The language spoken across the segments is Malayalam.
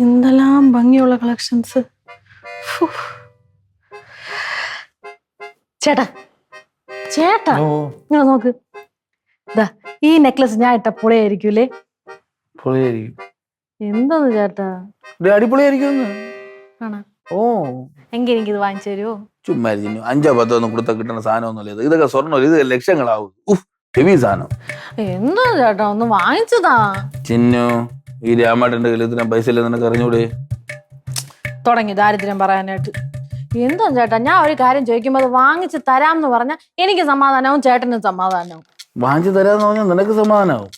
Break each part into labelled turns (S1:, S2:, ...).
S1: എന്തെല്ലാം ഭംഗിയുള്ള കളക്ഷൻസ്. ചേട്ടാ ചേട്ടാ നിങ്ങൾ നോക്ക്, ഈ നെക്ലസ് ഞാൻ ഇട്ട പൊളിയായിരിക്കൂലേ? എന്തോന്ന് ചേട്ടാ
S2: അടിപൊളിയായിരിക്കും. ഓ
S1: എങ്കിൽ എനിക്കിത് വാങ്ങിച്ചു തരുമോ?
S2: ചുമ്മാ 5-10 കൊടുത്ത കിട്ടുന്ന സാധനമൊന്നുമില്ല. ഇതൊക്കെ സ്വർണ്ണം, ഇത് ലക്ഷങ്ങളാവും. ഹെവി സാധനം.
S1: എന്തോ ചേട്ടാ ഒന്ന് വാങ്ങിച്ചതാ.
S2: ചിന്നു, ഈ രാമേട്ടന്റെ കയ്യിൽ പൈസ ഇല്ല നിനക്ക് അറിഞ്ഞൂടെ?
S1: തുടങ്ങി ദാരിദ്ര്യം പറയാനായിട്ട്. എന്തോ ചേട്ടാ, ഞാൻ ഒരു കാര്യം ചോദിക്കുമ്പോ അത് വാങ്ങിച്ചു തരാമെന്ന് പറഞ്ഞാൽ എനിക്ക് സമാധാനവും ചേട്ടനും സമാധാനവും.
S2: വാങ്ങിച്ചു തരാന്ന് പറഞ്ഞാൽ നിനക്ക് സമാധാനമാവും.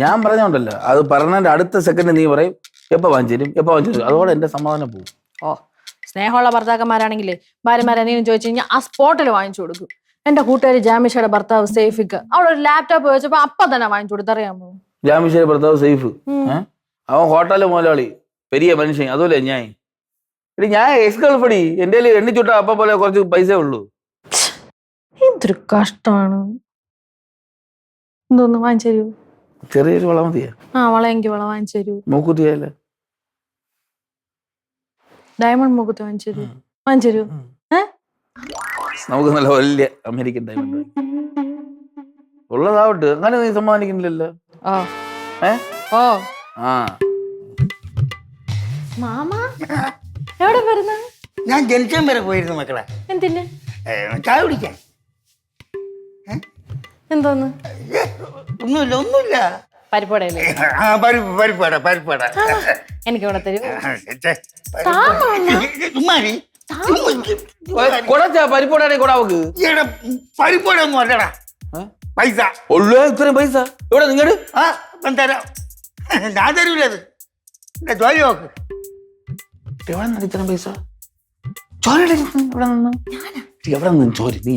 S2: ഞാൻ പറഞ്ഞോണ്ടല്ലോ, അത് പറഞ്ഞതിന്റെ അടുത്ത സെക്കൻഡ് നീ പറയും എപ്പോ വാങ്ങിച്ചു തരും, എപ്പോ വാങ്ങിച്ചു തരും. അതോടെ എന്റെ സമാധാനം പോകും.
S1: ഓ, സ്നേഹമുള്ള ഭർത്താക്കന്മാരാണെങ്കിലേ ഭാര്യമാരെ എന്തെങ്കിലും ചോദിച്ചു കഴിഞ്ഞാൽ ആ സ്പോട്ടിൽ വാങ്ങിച്ചു കൊടുക്കും. എന്റെ കൂട്ടുകാരി ജാമിഷയുടെ ഭർത്താവ് സൈഫിക്ക് അവളൊരു ലാപ്ടോപ്പ് വെച്ചപ്പോ അപ്പൊ തന്നെ വാങ്ങിച്ചു കൊടുത്തറിയാമോ?
S2: ജാമിഷയുടെ ഭർത്താവ് സൈഫ് അവൻ ഹോട്ടല് മുതലാളി, പെരിയ മനുഷ്യൻ. അതുപോലെ ഞാൻ എക്സ് ഗൾഫടി, എന്റെ എണ്ണിച്ചുട്ട അപ്പ പോലെ കുറച്ച് പൈസ ഉള്ളൂ.
S1: എന്തൊരു കഷ്ടമാണ്. എന്തോന്ന് വാങ്ങിച്ചു തരൂ?
S2: ചെറിയൊരു വള മതിയാ?
S1: വള എങ്കിൽ വള വാങ്ങിച്ചു തരൂ.
S2: മൂക്കുത്തിയല്ലേ?
S1: ഡയമണ്ട് മൂക്കുത്തി വാങ്ങിച്ചു തരൂ. വാങ്ങിച്ചു തരൂ.
S2: നമുക്ക് നല്ല വലിയ അമേരിക്കൻ ഡയമണ്ട് ഉള്ളതാവട്ടെ. അങ്ങനെ നീ സമ്മാനിക്കുന്നില്ലല്ലോ.
S1: എവിടെ വരുന്ന?
S3: ഞാൻ ജനിച്ചം വരെ പോയിരുന്നു മക്കളെ.
S1: എന്തിന്?
S3: ചായ കുടിക്കാൻ.
S1: എന്തോന്ന്?
S3: ഒന്നുമില്ല.
S1: പരിപ്പടയല്ലേ?
S3: പരിപ്പട
S1: എനിക്ക് ഇവിടെ തരൂ.
S3: പരിപ്പടൊന്നും അല്ലടാ, പൈസ.
S2: ഇത്രയും പൈസ എവിടെ നിങ്ങട്?
S3: തരാം. ഞാൻ തരൂല. അത് എന്റെ ജോലി നോക്ക്.
S2: എവിടെ നിന്ന് ഇത്രയും പൈസ? ചോരടി ഇവിടെ നിന്ന്. എവിടെ നിന്ന് ചോരി? നീ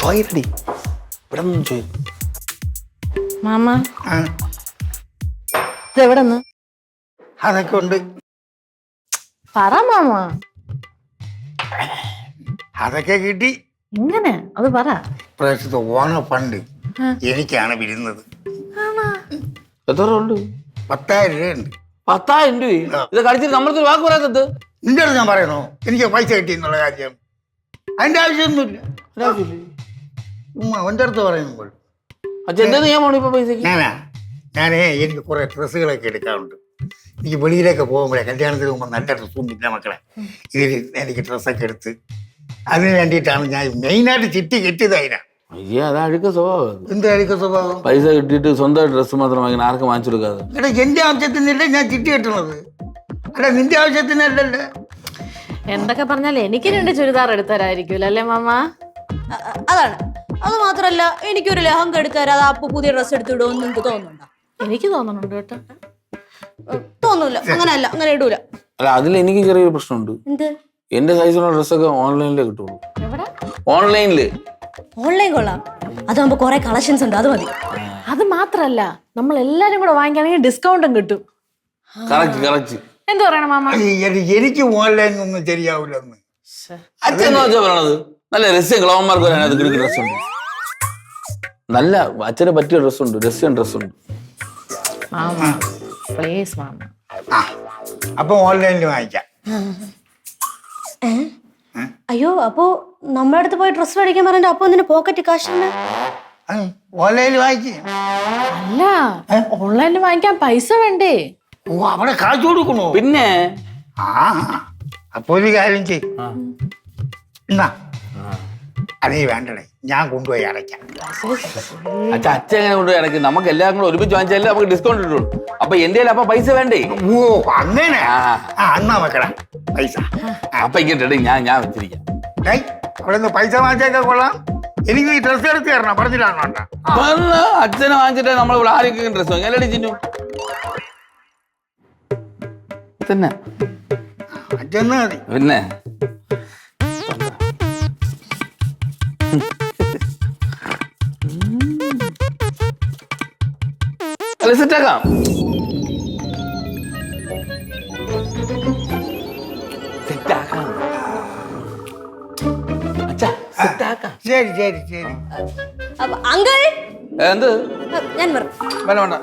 S2: ചോരടി ഇവിടെ നിന്ന് ചോരി.
S1: മാമ ഇതെവിടെ നിന്ന്?
S3: അതൊക്കെ ഉണ്ട്.
S1: പറ മാമ.
S3: അതൊക്കെ കിട്ടി.
S1: എങ്ങനെ? അത് പറ.
S3: പ്രാവശ്യത്തെ ഓണ ഫണ്ട് എനിക്കാണ് വരുന്നത്.
S2: എത്ര ഉണ്ട്?
S3: 10,000 രൂപയുണ്ട്.
S2: 10,000 രൂപ? ഇത് കഴിച്ചിട്ട് നമ്മളൊരു വാക്ക് പറയാത്തത്?
S3: നിന്റെ അടുത്ത് ഞാൻ പറയണോ എനിക്ക് പൈസ കിട്ടി എന്നുള്ള കാര്യം? അതിന്റെ ആവശ്യമൊന്നുമില്ല. അവന്റെ അടുത്ത് പറയുമ്പോൾ ഞാനേ എനിക്ക് കുറെ ഡ്രസ്സുകളൊക്കെ എടുക്കാറുണ്ട്. എനിക്ക് വെളിയിലൊക്കെ പോകുമ്പോഴേ കല്യാണത്തിന് പോകുമ്പോൾ നല്ല ഡ്രസ്സൊന്നും ഇല്ല മക്കളെ. ഇതിൽ എനിക്ക് ഡ്രസ്സൊക്കെ എടുത്ത് അതിന് വേണ്ടിയിട്ടാണ് ഞാൻ മെയിനായിട്ട് ചിട്ടി കെട്ടിയതായിരാ.
S2: അത് അഴുക്ക സ്വഭാവം.
S3: എന്താ അഴുക്ക സ്വഭാവം?
S2: പൈസ കിട്ടിയിട്ട് സ്വന്തം ഡ്രസ്സ് മാത്രം വാങ്ങി ആർക്കും വാങ്ങിച്ചു കൊടുക്കാതെ.
S3: എടാ എന്റെ ആവശ്യത്തിനല്ലേ ഞാൻ ചിട്ടി കെട്ടണത്, അല്ല നിന്റെ ആവശ്യത്തിനല്ലല്ലേ.
S1: എന്തൊക്കെ പറഞ്ഞാലും എനിക്ക് 2 ചുരിദാർ എടുത്തരായിരിക്കൂല അല്ലേ മാമ?
S4: അതാണ്. അത് മാത്രല്ല എനിക്കൊരു ലഹങ്ക എടുത്തരാതെ അപ്പൊ പുതിയ ഡ്രസ്സ് എടുത്തിടുമെന്ന് നിങ്ങൾക്ക് തോന്നുന്നുണ്ടോ?
S1: എനിക്ക് തോന്നുന്നുണ്ട് കേട്ടോ.
S4: തോന്നൂല. അങ്ങനെയല്ല, അങ്ങനെ ഇടൂല.
S2: അല്ല, അതിൽ എനിക്ക് ചെറിയൊരു പ്രശ്നമുണ്ട്.
S4: എന്ത്?
S2: എന്റെ സൈസിലുള്ള ഡ്രസ്സൊക്കെ ഓൺലൈനിലേ കിട്ടുള്ളൂ. ഓൺലൈനില്.
S4: ഓൺലൈൻ കൊള്ളാം. അതാകുമ്പോ കുറെ കളക്ഷൻസ് ഉണ്ട്, അത് മതി.
S1: അത് മാത്രല്ല നമ്മൾ എല്ലാരും കൂടെ വാങ്ങിക്കുകയാണെങ്കിൽ ഡിസ്കൗണ്ടും കിട്ടും.
S2: കറക്റ്റ്.
S1: എന്ത് പറയണം മാമ?
S3: എനിക്ക് ഓൺലൈൻ ഒന്നും ശരിയാവില്ലെന്ന്
S2: അച്ഛൻ പറയണത്. നല്ല രസ്യം ഗ്ലോമർക്ക് വരാനത് കിടക്കുന്ന ഡ്രസ്സുണ്ട്. നല്ല അച്ഛനെ പറ്റിയ ഡ്രസ്സുണ്ട്, രസ്യം ഡ്രസ്സുണ്ട്.
S3: അപ്പൊ ഓൺലൈനിൽ വാങ്ങിക്കാം.
S4: അയ്യോ, അപ്പൊ നമ്മുടെ അടുത്ത് പോയി ഡ്രസ് മേടിക്കാൻ പറഞ്ഞിട്ട് അപ്പൊ എന്തിനാ പോക്കറ്റ് കാശ്?
S3: ഓൺലൈനിൽ വാങ്ങിക്കാം.
S1: അല്ല, ഓൺലൈനിൽ വാങ്ങിക്കാൻ പൈസ വേണ്ടേ?
S3: ഓ, അവിടെ കാശ് കൊടുക്കണോ?
S2: പിന്നെ
S3: അപ്പൊ ഒരു കാര്യം ചെയ്. അതേ വേണ്ടടേ, ഞാൻ കൊണ്ടുപോയി അടയ്ക്കാം.
S2: അച്ഛൻ എങ്ങനെ കൊണ്ടുപോയി അടയ്ക്കും? നമുക്ക് എല്ലാം കൂടെ ഒരുമിച്ച് വാങ്ങിച്ചാലേ നമുക്ക് ഡിസ്കൗണ്ട് കിട്ടുള്ളൂ. അപ്പൊ എന്റെ അപ്പൊ പൈസ വേണ്ടേ?
S3: ഓ അങ്ങനെ. അന്നാ വെക്കടാ പൈസ.
S2: അപ്പൊ ഇങ്ങോട്ടെ ഞാൻ വെച്ചിരിക്കാം.
S3: അവിടെ നിന്ന് പൈസ വാങ്ങിച്ചേക്കാൻ കൊള്ളാം. എനിക്ക് ഈ ഡ്രസ് എടുത്ത് തരണം, പറഞ്ഞിട്ടാണോ?
S2: അച്ഛനെ വാങ്ങിച്ചിട്ട് നമ്മളിവിടെ ആരെങ്കിലും ഡ്രസ് വാങ്ങി അല്ലേ ചിന്നു? തന്നെ
S3: അച്ഛന്നാ മതി.
S2: പിന്നെ സെറ്റാക്കാം.
S3: ശരി ശരി ശരി.
S4: അങ്കിൾ
S2: എന്ത്?
S4: ഞാൻ പറഞ്ഞു.
S2: വേണ്ട വേണ്ട.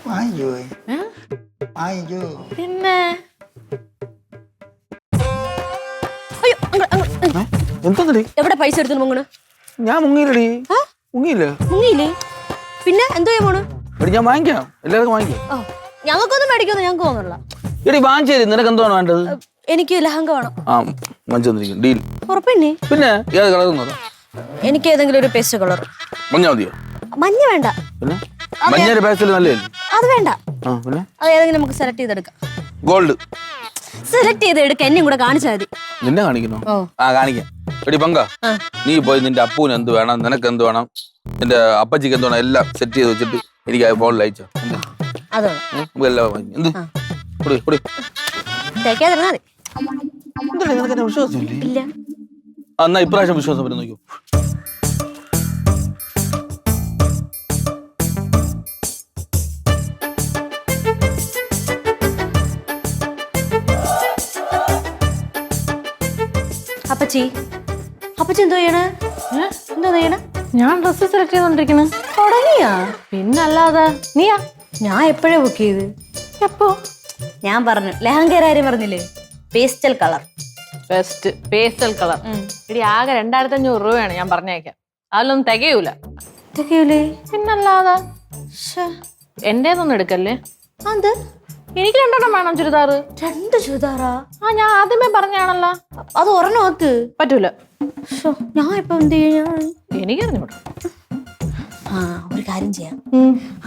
S3: വാങ്ങിക്കോ വാങ്ങിക്കോ.
S1: പിന്നെ
S4: അയ്യോ അങ്ങ്.
S2: എന്തോന്നടി?
S4: എവിടെ പൈസ എടുത്തു മുങ്ങണ്?
S2: ഞാൻ മുങ്ങിയില്ലടി. മുങ്ങിയില്ല.
S4: മുങ്ങിയില്ലേ? പിന്നെ എന്തോ ചെയ്യാൻ പോണ്?
S2: എടി ഞാൻ വാങ്ങിക്കാം, എല്ലാവർക്കും വാങ്ങിക്കാം.
S4: ഞങ്ങൾക്കൊന്നും മേടിക്കൊന്നും ഞങ്ങൾക്ക് തോന്നുന്നില്ല.
S2: എടി വാങ്ങിച്ചേരി, നിനക്ക് എന്താണ് വേണ്ടത്?
S4: എനിക്ക് ലഹങ്ക വേണം.
S2: ആ മഞ്ചൊന്നിരിക്കും ഡീൽ.
S4: ഉറപ്പിന്നെ?
S2: പിന്നെ ഏത് കളർ നോക്കാം?
S4: എനിക്ക് ഏതെങ്കിലും ഒരു പേസ്റ്റ് കളർ.
S2: മഞ്ഞ മതിയോ?
S4: മഞ്ഞ വേണ്ട.
S2: പിന്നെ മഞ്ഞയുടെ പേസ്റ്റിൽ നല്ലതല്ലേ?
S4: അത് വേണ്ട.
S2: പിന്നെ
S4: അത് ഏതെങ്കിലും നമുക്ക് സെലക്ട് ചെയ്തെടുക്കാം.
S2: ഗോൾഡ്
S4: സെലക്ട് ചെയ്ത് എടുക്കാം, എന്നെയും കൂടെ കാണിച്ചാൽ മതി.
S2: നിന്നെ കാണിക്കണോ? ആ കാണിക്കാം. എടി പങ്ക, നീ പോയി നിന്റെ അപ്പൂന് എന്ത് വേണം, നിനക്ക് എന്ത് വേണം, നിന്റെ അപ്പച്ചിക്ക് എന്ത് വേണം എല്ലാം സെറ്റ് ചെയ്ത് വെച്ചിട്ട് എനിക്ക് ഫോണിൽ അയച്ചോ.
S4: അതാണ്
S2: നമുക്ക് എല്ലാം വാങ്ങി. എന്ത് കുടി കുടി.
S4: തേക്കാതിരുന്നാ മതി.
S2: നിനക്ക് എന്നെ വിശ്വാസമില്ലേ?
S4: ഇല്ല.
S2: എന്നാ ഇപ്രാവശ്യം വിശ്വാസം വരും നോക്കൂ.
S4: അപ്പച്ചി എന്തോ ചെയ്യണേ? എന്തോ ചെയ്യണേ?
S1: ഞാൻ ഡ്രസ്സ് സെലക്ട് ചെയ്തോണ്ടിരിക്കണ്.
S4: തുടങ്ങിയാ?
S1: പിന്നല്ലാതെ. നീയാ?
S4: ഞാൻ എപ്പോഴേ ബുക്ക് ചെയ്ത്.
S1: എപ്പോ?
S4: ഞാൻ പറഞ്ഞു ലെഹങ്കയുടെ കാര്യം പറഞ്ഞില്ലേ, pastel colour.
S1: Best pastel colour. ഇടി ആകെ 2500 രൂപയാണ് ഞാൻ പറഞ്ഞേക്കാം. അതിലൊന്നും തികയൂല.
S4: തികയൂലേ?
S1: പിന്നല്ലാതെ. എന്റേതൊന്നും എടുക്കല്ലേ.
S4: അത്
S1: എനിക്ക് 2 വേണം ചുരിദാറ്.
S4: 2 ചുരിദാറാ?
S1: ആ ഞാൻ ആദ്യമേ പറഞ്ഞാണല്ലോ.
S4: അത് ഒരെണ്ണം നോക്ക്.
S1: പറ്റൂല.
S4: ഞാൻ ഇപ്പൊ എന്ത് ചെയ്യാ?
S1: എനിക്കറിഞ്ഞൂടാ.
S4: ആ ഒരു കാര്യം ചെയ്യാം.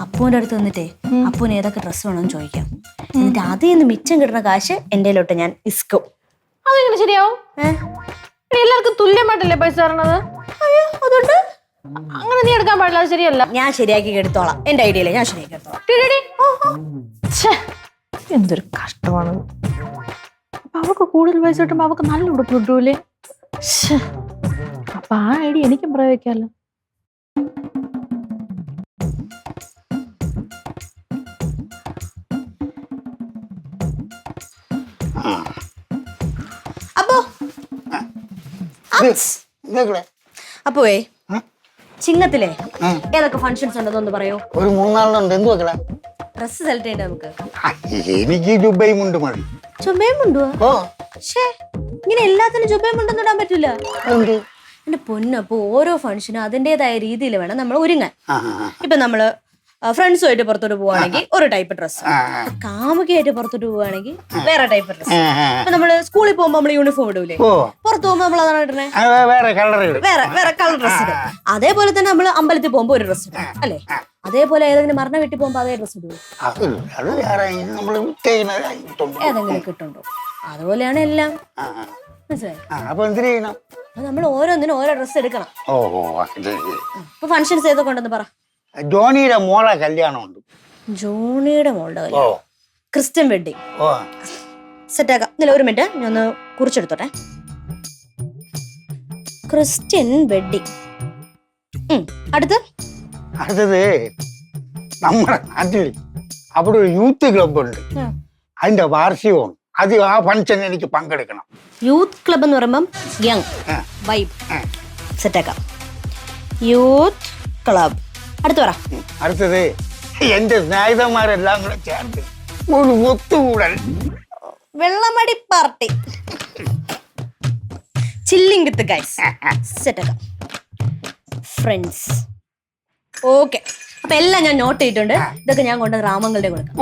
S4: അപ്പൂന്റെ അടുത്ത് വന്നിട്ടേ അപ്പൂന് ഏതൊക്കെ ഡ്രസ്സ് വേണമെന്ന് ചോദിക്കാം. എന്നിട്ട് അതിൽ നിന്ന് മിച്ചം കിട്ടുന്ന കാശ് എന്റെയിലോട്ട് ഞാൻ ഇസ്കും.
S1: അതെങ്ങനെ ശരിയാവും? എല്ലാവർക്കും തുല്യമായിട്ടല്ലേ പൈസ തരണത്?
S4: അതുകൊണ്ട്
S1: അങ്ങനെ നീ എടുക്കാൻ പാടില്ല. അത് ശരിയല്ല.
S4: ഞാൻ ശരിയാക്കി എടുത്തോളാം. എന്റെ ഐഡിയയിലെ ഞാൻ ശരിയാക്കി എടുത്തോളാം.
S1: എന്തൊരു കഷ്ടമാണ്. അപ്പൊ അവക്ക് കൂടുതൽ പൈസ കിട്ടുമ്പോ അവക്ക് നല്ല ഉടുപ്പ് കിട്ടൂലേ? അപ്പൊ ആ ഐഡിയ എനിക്കും പ്രയോഗിക്കാമല്ലോ.
S4: അപ്പോേ ചിങ്ങത്തിലെ ഏതൊക്കെ ഫംഗ്ഷൻസ് ഉണ്ടെന്നൊന്ന് പറയോ?
S3: ഒരു 3-4 എന്ത് വെക്കല?
S4: ഡ്രസ് സെലക്ട് ചെയ്യണ്ടേ നമുക്ക്?
S3: എനിക്ക് ജുബയും ഉണ്ട് മതി.
S4: ചുമയും കൊണ്ടുവാ?
S3: ഓ
S4: ഇങ്ങനെ എല്ലാത്തിനും ചുമയും കൊണ്ടൊന്നും ഇടാൻ പറ്റൂല.
S3: എന്ത്?
S4: എന്റെ പൊന്നു, അപ്പൊ ഓരോ ഫംഗ്ഷനും അതിന്റേതായ രീതിയിൽ വേണം നമ്മൾ ഒരുങ്ങാൻ. ഇപ്പൊ നമ്മള് ഫ്രണ്ട്സുമായിട്ട് പുറത്തോട്ട് പോവാണെങ്കിൽ ഒരു ടൈപ്പ് ഡ്രസ്സ്, കാമുകിയായിട്ട് പുറത്തോട്ട് പോവാണെങ്കിൽ വേറെ ടൈപ്പ് ഡ്രസ്സ്. ഇപ്പൊ നമ്മള് സ്കൂളിൽ പോകുമ്പോ നമ്മള് യൂണിഫോം ഇടൂലേ, പുറത്തു പോകുമ്പോ നമ്മൾ അതാണ് ഇടണേ, വേറെ കളർ ഡ്രസ്സ് ഇടും. അതേപോലെ തന്നെ നമ്മള് അമ്പലത്തിൽ പോകുമ്പോ ഒരു ഡ്രസ്സ് ഇടും അല്ലേ? അതേപോലെ ഏതെങ്കിലും മരണ വീട്ടിൽ പോകുമ്പോ അതേ ഡ്രസ്സ് ഇടും. ഏതെങ്കിലും കിട്ടുണ്ടോ? അതുപോലെയാണ് എല്ലാം. മനസ്സിലായി? നമ്മൾ ഓരോന്നിനും ഓരോ ഡ്രസ്സ് എടുക്കണം. ഇപ്പൊ ഫംഗ്ഷൻസ് ഏതൊക്കെ ഉണ്ടെന്ന് പറ.
S3: ജോണിയുടെ മോളെ കല്യാണമുണ്ട്.
S4: ജോണിയുടെ മോളുടെ കല്യാണം? ക്രിസ്ത്യൻ വെഡിങ് സെറ്റാക്കാം. ഇന്നലെ ഒരു മിനിറ്റ് ഞാൻ ഒന്ന് കുറിച്ചെടുത്തോട്ടെ. Christian wedding.
S3: അടുത്തത് നമ്മുടെ നാട്ടിൽ അവിടെ ഒരു യൂത്ത് ക്ലബ് ഉണ്ട്, അതിന്റെ വാർഷികമാണ്. ആ ഫംഗ്ഷൻ എനിക്ക് പങ്കെടുക്കണം.
S4: യൂത്ത് ക്ലബ് എന്ന് പറയുമ്പം യങ് വൈബ്. സെറ്റാക്കാം. Youth club. അടുത്ത് പറ.
S3: അടുത്തത് എന്റെ സ്നേഹിതന്മാരെല്ലാം കൂടെ ചേർത്ത് ഒരു ഒത്തുകൂടൽ.
S4: വെള്ളമടി പാർട്ടി. Chilling with guys. സെറ്റാക്കാം. ഫ്രണ്ട്സ്. ഓക്കെ, അപ്പൊ എല്ലാം ഞാൻ നോട്ട് ചെയ്തിട്ടുണ്ട്. ഇതൊക്കെ ഞാൻ കൊണ്ട് രാമങ്ങളുടെ കൊടുക്കാം.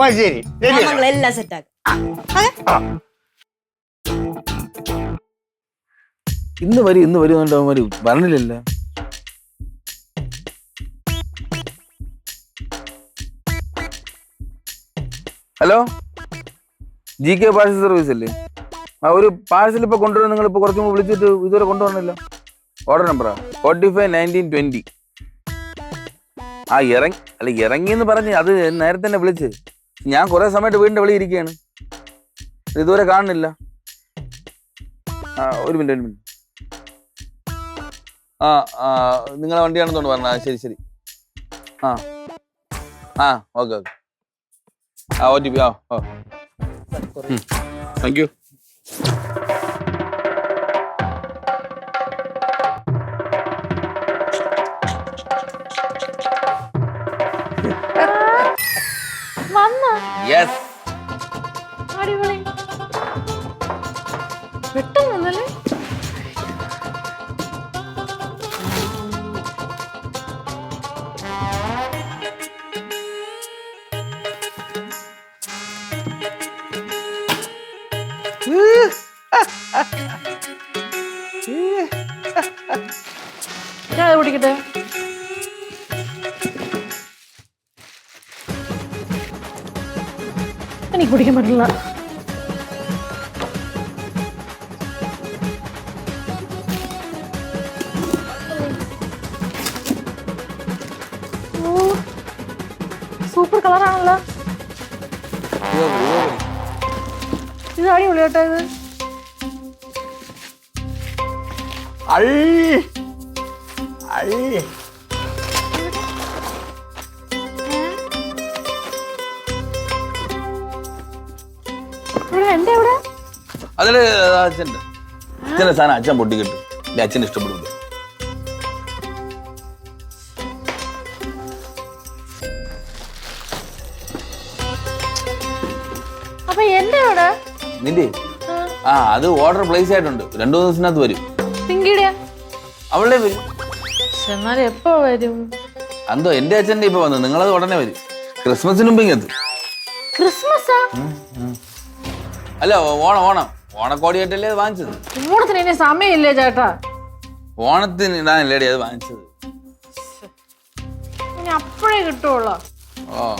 S4: രാമങ്ങളെല്ലാം സെറ്റാക്കാം.
S2: ഇന്ന് വരും പറഞ്ഞില്ലല്ലോ. ഹലോ, GK പാഴ്സൽ സർവീസ് അല്ലേ? ഒരു പാഴ്സൽ ഇപ്പൊ കൊണ്ടുവരാൻ നിങ്ങൾ ഇപ്പൊ കുറച്ച് മുമ്പ് വിളിച്ചിട്ട് ഇതുവരെ കൊണ്ടുവന്നില്ല. ഓർഡർ നമ്പറാ 451920. ആ ഇറങ്ങിന്ന് പറഞ്ഞ് അത് നേരത്തെ തന്നെ വിളിച്ച് ഞാൻ കുറെ സമയത്ത് വീടിന്റെ വെളിയിൽ ഇരിക്കുകയാണ്, ഇതുവരെ കാണുന്നില്ല. ഒരു മിനിറ്റ്. നിങ്ങളെ വണ്ടിയാണെന്നോണ്ട് പറഞ്ഞ. ശരി. Okay. OTP. Thank you. Yes.
S1: അടിപൊളി. പെട്ടെന്ന് വന്നല്ലേ? ഞാൻ അത് കുടിക്കട്ടെ. എനിക്ക് കുടിക്കാൻ പറ്റില്ല. സൂപ്പർ കളറാണല്ലോ. ഇത് അടിപൊളി കേട്ടോ. ഇത് എന്റെ ഇവിടെ
S2: അതില് അച്ഛൻ്റെ സാധനം അച്ഛൻ പൊട്ടിക്കിട്ട് അച്ഛന് ഇഷ്ടപ്പെടില്ല.
S1: അപ്പൊ എന്റെ ഇവിടെ
S2: നിന്റെ അത് ഓർഡർ പ്ലേസ് ആയിട്ടുണ്ട്. 2-3 ദിവസത്തിനകത്ത് വരും.
S1: പിങ്കിയുടെ
S2: അവളുടെ വരും.
S1: എന്നാലും എപ്പോ വരും?
S2: എന്തോ എന്റെ അച്ഛൻ്റെ ഇപ്പൊ വന്നു. നിങ്ങളത് ഉടനെ വരും. ക്രിസ്മസിന് മുമ്പ് ഇങ്ങെത്തും.
S1: ക്രിസ്മസാ?
S2: അല്ല ഓണക്കോടിയായിട്ടല്ലേ അത് വാങ്ങിച്ചത്.
S1: ഓണത്തിന് ഇനി സമയമില്ലേ ചേട്ടാ?
S2: ഓണത്തിന് ഇടാനല്ലേടി അത് വാങ്ങിച്ചത്.
S1: ഇനി അപ്പോഴേ കിട്ടുള്ളൂ.
S2: ഓ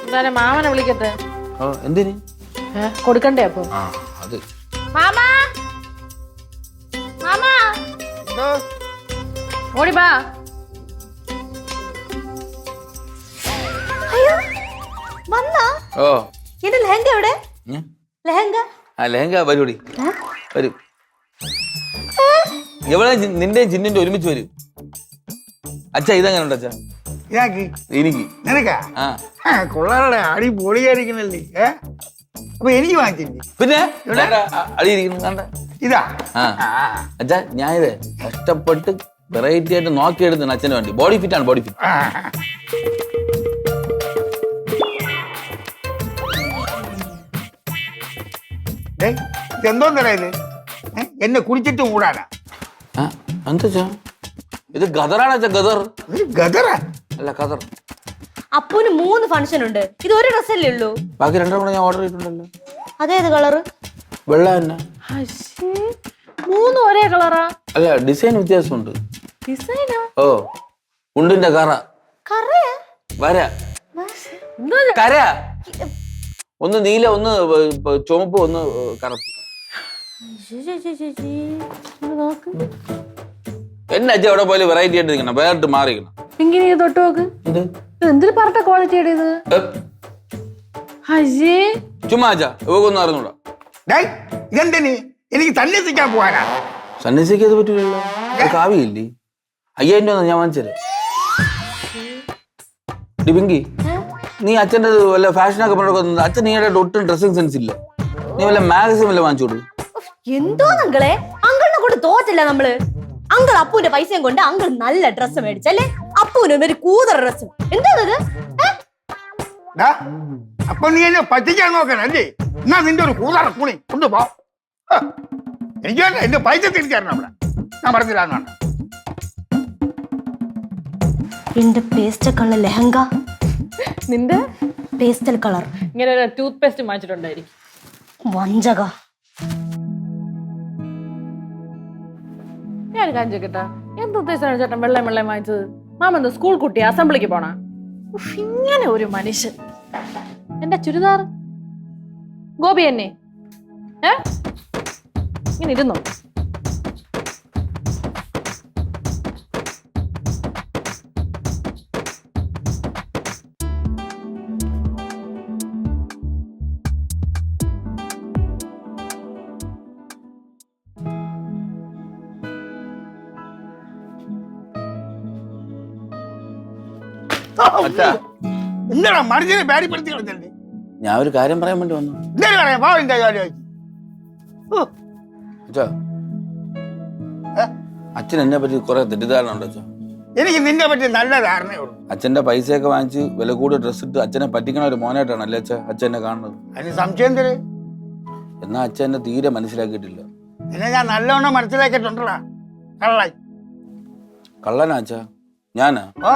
S1: എന്തായാലും മാമനെ വിളിക്കട്ടെ.
S2: ഓ എന്തിന്
S1: കൊടുക്കണ്ടേ അപ്പൊ?
S2: അത്
S1: മാമാ മാമാ ഓടിപ്പാ.
S4: അയ്യോ വന്നാ
S2: ഓ
S4: എന്റെ ലെഹങ്ക എവിടെ? ലെഹങ്ക
S2: ലെഹങ്ക പരിപാടി വരും. എവിടെ നിന്റെ ചിന്നിന്റെ ഒരുമിച്ച് വരും. അച്ഛാ ഇതെങ്ങനെ ഉണ്ട് അച്ഛാ?
S3: ഇതാക്കി
S2: എനിക്ക്
S3: നിനക്കാ കൊള്ളാറുടെ അടി പൊളിയായിരിക്കണല്ലേ. അപ്പൊ എനിക്ക് വാങ്ങിച്ചില്ലേ?
S2: പിന്നെ അടിയിരിക്കുന്നു കണ്ട
S3: ഇതാ.
S2: അച്ഛാ ഞാൻ ഇത് കഷ്ടപ്പെട്ട് വെറൈറ്റി ആയിട്ട് നോക്കിയെടുത്തു അച്ഛന് വേണ്ടി. ബോഡി ഫിറ്റ് ആണ്, ബോഡി ഫിറ്റ്.
S3: ഇതെന്തോന്നടാ ഇത്? എന്നെ കുടിച്ചിട്ട് കൂടാനാ?
S2: എന്താ ഇത് ഗദറാണ് അച്ഛാ. ഗദർ.
S3: ഗദറാ
S2: അല്ല ഖദർ.
S4: അപ്പൂന് 3 ഫംഗ്ഷൻ ഉണ്ട്. ഇത് ഒരു ഡ്രസ്സല്ലേ ഉള്ളൂ?
S2: ബാക്കി 2 കൂടെ ഞാൻ ഓർഡർ ചെയ്തിട്ടുണ്ടല്ലോ.
S4: അതേത് കളറ്?
S2: വെള്ള തന്നെ.
S1: 3 ഒരേ കളറാ?
S2: അല്ല ഡിസൈൻ വ്യത്യാസമുണ്ട്.
S1: ഡിസൈനാ?
S2: ഓ ഉണ്ടിന്റെ കറ വര കര. ഒന്ന് നീല, ഒന്ന് ചുമപ്പ്, ഒന്ന് കറുപ്പ്. എന്നെ അച്ഛൻ അവിടെ പോലെ വെറൈറ്റി ആയിട്ട് നിൽക്കണം, വേറിട്ട് മാറിക്കണം.
S1: പിങ്കിനി തൊട്ട് നോക്ക്. എന്തൊരു പറഞ്ഞ ക്വാളിറ്റിയുടെ ഇത്.
S2: ചുമ്മാ അച്ഛാ ഇവക്കൊന്നും അറിഞ്ഞൂടാ.
S3: ഇതെന്തിന്? എനിക്ക് സന്യസിക്കാൻ പോകാനാ.
S2: സന്യസിക്കത് പറ്റൂലല്ലോ. കാവ്യയില്ലേ? 5000 രൂപ ഞാൻ വാങ്ങിച്ചത്. പിങ്കി നീ അച്ഛൻ്റെ വല്ല ഫാഷനൊക്കെ പറഞ്ഞ അച്ഛൻ നീയുടെ ഒട്ടും ഡ്രസ്സിംഗ് സെൻസ് ഇല്ല. നീ വല്ല മാഗസിൻ വല്ല വാങ്ങിച്ചു കൊടുക്കും.
S4: എന്തോ അങ്കളെ, അങ്കിളിനെ കൊണ്ട് തോറ്റില്ല നമ്മള്. അങ്കിൾ അപ്പൂന്റെ പൈസയും കൊണ്ട് അങ്കിൾ നല്ല ഡ്രസ്സ് മേടിച്ചല്ലേ? അപ്പൂന് ഒരു കൂതറ ഡ്രസ്സും. എന്തോന്നത്?
S3: അപ്പൊ നീ എന്നെ പറ്റിക്കാൻ നോക്കണല്ലേ? എന്നാ നിന്റെ ഒരു കൂതറ കൂണി കൊണ്ടുപോ. എനിക്ക് വേണ്ട, എന്റെ പൈസ തിരിച്ചറിയണം. അവിടെ ഞാൻ പറഞ്ഞില്ലാന്നാണ്.
S4: എന്റെ പേസ്റ്റൽ കളർ ലെഹങ്ക.
S1: നിന്റെ
S4: പേസ്റ്റൽ കളർ.
S1: ഇങ്ങനെ ഒരു ടൂത്ത് പേസ്റ്റ് വാങ്ങിച്ചിട്ടുണ്ടായിരിക്കും.
S4: വഞ്ചക.
S1: ഞാൻ കാര്യം ചോദിക്കട്ടെ, എന്തുദ്ദേശമാണ് ചേട്ടൻ വെള്ളം വാങ്ങിച്ചത്? മാമ സ്കൂൾ കുട്ടി അസംബ്ലിക്ക് പോണ? ഇങ്ങനെ ഒരു മനുഷ്യൻ. എന്റെ ചുരിദാർ ഗോപി എന്നെ ഇങ്ങനെ ഇരുന്നോ?
S3: എന്താടാ മനുഷ്യനെ പേടിപ്പെടുത്തി കളഞ്ഞല്ലേ?
S2: ഞാൻ ഒരു കാര്യം പറയാൻ വേണ്ടി വന്നു.
S3: എന്തായാലും പറയാം, വാ എന്റെ കാര്യം.
S2: അച്ഛൻ എന്നെ പറ്റി കുറെ തെറ്റിദ്ധാരണ ഉണ്ട് അച്ഛാ.
S3: എനിക്ക് നിന്നെ പറ്റി നല്ല ധാരണയുള്ളൂ.
S2: അച്ഛന്റെ പൈസയൊക്കെ വാങ്ങിച്ച് വില കൂടിയ ഡ്രസ്സ് ഇട്ട് അച്ഛനെ പറ്റിക്കണ ഒരു മോനായിട്ടാണ് അല്ലേ അച്ഛനെ കാണുന്നത്.
S3: അതിന് സംശയം തരേ.
S2: എന്നാ അച്ഛൻ എന്നെ തീരെ മനസ്സിലാക്കിയിട്ടില്ല.
S3: എന്നെ ഞാൻ നല്ലവണ്ണം മനസ്സിലാക്കിയിട്ടുണ്ടടാ. കള്ളായി.
S2: കള്ളനാ അച്ഛാ? ഞാനാ?
S3: ഓ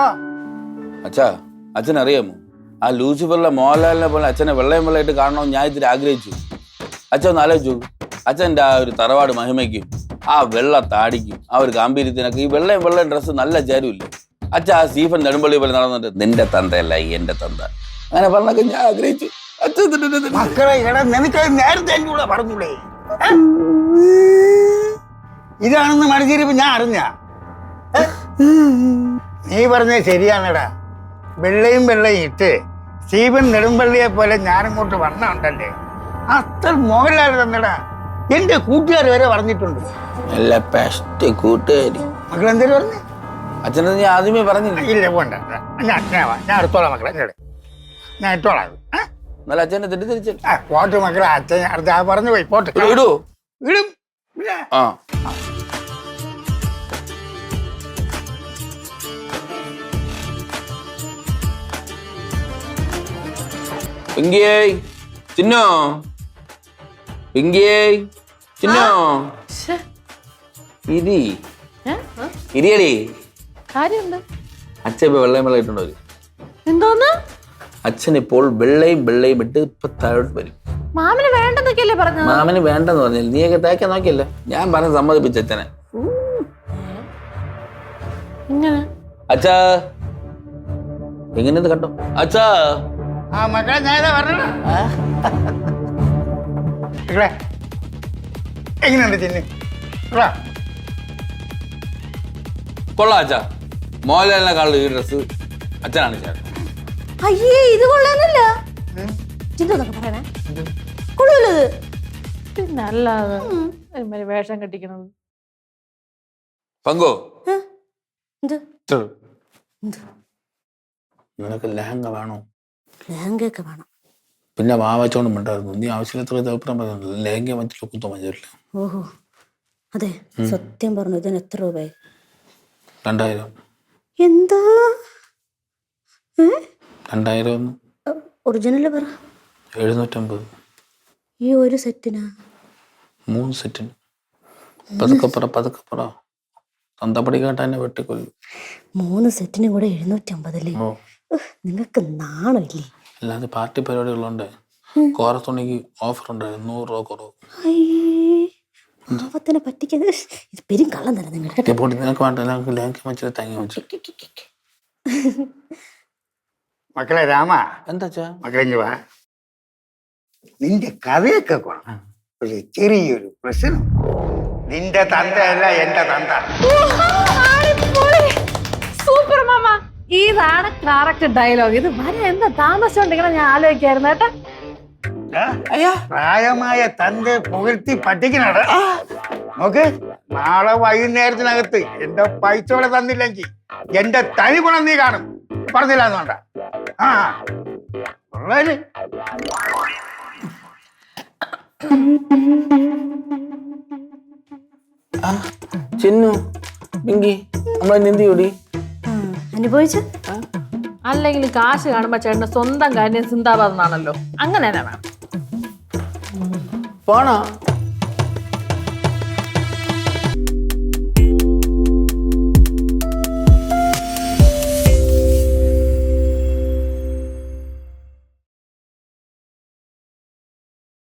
S2: അച്ഛാ, അച്ഛനറിയാമോ, ആ ലൂസിഫറിലെ മോഹൻലാലിനെ പോലെ അച്ഛനെ വെള്ളയും വെള്ളമായിട്ട് കാണണമെന്ന് ഞാൻ ഇത്തിരി ആഗ്രഹിച്ചു. അച്ഛൻ ഒന്ന് ആലോചിച്ചു. അച്ഛൻ്റെ ആ ഒരു തറവാട് മഹിമയ്ക്കും ആ വെള്ള താടിക്കും ആ ഒരു ഗാംഭീര്യത്തിനൊക്കെ ഈ വെള്ളയും ഡ്രസ്സ് നല്ല ചേരുമില്ല. അച്ഛൻ ആ സ്റ്റീഫൻ നെടുമ്പള്ളി പോലെ നടന്നിട്ട് നിന്റെ തന്തയല്ല എന്റെ തന്ത അങ്ങനെ പറഞ്ഞൊക്കെ ഞാൻ ആഗ്രഹിച്ചു.
S3: മക്കളെ, എടാ നിനക്ക് നേരത്തെ എൻ്റെ കൂടെ പറഞ്ഞൂടെ ഇതാണെന്ന് മനസ്സിരിപ്പ് ഞാൻ അറിഞ്ഞ. നീ പറഞ്ഞത് ശരിയാണെടാ. വെള്ളയും ഇട്ട് സ്റ്റീഫൻ നെടുമ്പള്ളിയെ പോലെ ഞാനിങ്ങോട്ട് വണ്ണുണ്ടല്ലേ, അത്ര മോഹൻലാൽ തന്നെടാ. എന്റെ കൂട്ടുകാർ വരെ പറഞ്ഞിട്ടുണ്ട്.
S2: കൂട്ടുകാരി
S3: മക്കളെന്തേലും പറഞ്ഞു?
S2: അച്ഛനെ നീ ആദ്യമേ പറഞ്ഞില്ല.
S3: ഇല്ല പോണ്ട, ഞാൻ എടുത്തോളാം മക്കളെ. ഞാൻ ഇട്ടോളാം.
S2: എന്നാലും അച്ഛനെ തെറ്റിദ്ധരിച്ചു.
S3: പോട്ട് മക്കളെ, അച്ഛൻ അടുത്ത പറഞ്ഞു പോയി. പോട്ട്
S2: ഇടൂ.
S3: ഇടും.
S2: ആ പിങ്കിയേ ചിന്നോ, പിങ്കിയേ ചിന്നോ,
S1: ശ്ശെ.
S2: ഇരി
S1: ഏ? ആ?
S2: ഇരിയടി.
S1: കാര്യമുണ്ട്.
S2: അച്ഛൻ ഇപ്പൊ വെള്ളയും ഇട്ടുണ്ടോ?
S1: എന്തോന്ന്?
S2: അച്ഛൻ ഇപ്പോൾ വെള്ളയും ഇട്ട് ഇപ്പൊ താഴോട്ട് വരും.
S1: മാമന് വേണ്ടെന്നൊക്കെയല്ലേ പറഞ്ഞത്?
S2: മാമന് വേണ്ടെന്ന് പറഞ്ഞില്ല, നീയൊക്കെ തേക്കാൻ നോക്കിയല്ലോ. ഞാൻ പറഞ്ഞ് സമ്മതിപ്പിച്ച അച്ഛനെ.
S1: ഇങ്ങനെ
S2: അച്ഛാ എങ്ങനെയത് കണ്ടോ അച്ഛാ?
S3: ആ മക്കളെ, ഞാൻ പറഞ്ഞ എങ്ങനെയുണ്ട് ചിന്നു?
S2: കൊള്ളാം അച്ഛാ. മോഹൻലാലിനെക്കാളും ഈ ഡ്രസ് അച്ഛനാണ് ചേട്ടൻ.
S4: അയ്യേ, ഇത് കൊള്ളാന്നല്ല ചിന്തോന്നൊക്കെ പറയണേ. കൊള്ളൂലത്.
S1: പിന്നെ അല്ലാതെ ഒരുമാതിരി വേഷം കെട്ടിക്കണത്.
S2: പങ്കോ
S4: എന്ത്
S2: നിനക്ക് ലെഹങ്ക വേണോ?
S4: ലെഹങ്കയൊക്കെ വേണം.
S2: പിന്നെ വാവച്ചോണ്ടും ഉണ്ടായിരുന്നു. നീ ആവശ്യമില്ലാത്ത അഭിപ്രായം പറഞ്ഞു. ലെഹങ്ക മറ്റുള്ള കുത്തോ മതിയല്ലോ.
S4: ഓഹോ, അതെ. സത്യം പറഞ്ഞു, ഇതിന് എത്ര രൂപയായി?
S2: 2000.
S4: എന്താ?
S2: 2000.
S4: ഒറിജിനല് പറ.
S2: 750.
S4: ഈ ഒരു സെറ്റിനാ?
S2: 3 സെറ്റിന്. പതുക്കെ പറ. തന്തപ്പടി കേട്ടാ എന്നെ വെട്ടിക്കൊല്ലു.
S4: 3 സെറ്റിനും കൂടെ 750 അല്ലേ? നിങ്ങൾക്ക് നാണമില്ലേ?
S2: അല്ലാതെ പാർട്ടി പരിപാടികളുണ്ട്. കോറത്തുണിക്ക് ഓഫർ ഉണ്ടായിരുന്നു, 100 രൂപ കുറവ്.
S4: പാവത്തിനെ പറ്റിക്കുന്നത് ഇത് പെരും കള്ളം തന്നെ.
S2: നിനക്ക് വേണ്ട, ലെഹങ്ക വെച്ചിട്ട് തങ്ങി വെച്ചു.
S3: മക്കളെ രാമ,
S2: എന്താ
S3: മക്കളെ വാ. നിന്റെ കഥയൊക്കെ കൊള്ളാം. ഒരു ചെറിയൊരു പ്രശ്നം. നിന്റെ തന്തയല്ല എന്റെ തന്ത.
S1: സൂപ്പർ മാമ, ഇതാണ് കറക്റ്റ് ഡയലോഗ്. ഇത് വരെ എന്താ താമസം ഉണ്ടെങ്കിലും ഞാൻ ആലോചിക്കായിരുന്നു കേട്ടാ.
S3: പ്രായമായ തന്റെ പുകഴ്ത്തി പറ്റിക്കണ നോക്ക്. നാളെ വൈകുന്നേരത്തിനകത്ത് എന്റെ പൈസയോടെ തന്നില്ലെങ്കിൽ എന്റെ തനി ഗുണം നീ കാണും. പറഞ്ഞില്ല എന്നോണ്ട. ആ ഉള്ളതിന്
S2: ചിന്നു പിങ്കി നമ്മളെ എന്ത് കൂടി
S4: അനുഭവിച്ച
S1: അല്ലെങ്കിൽ കാശ് കാണുമ്പോ ചേട്ടന്റെ സ്വന്തം കാര്യം ചിന്താബാദമാണല്ലോ. അങ്ങനെ തന്നെ വേണം.
S2: പോണോ?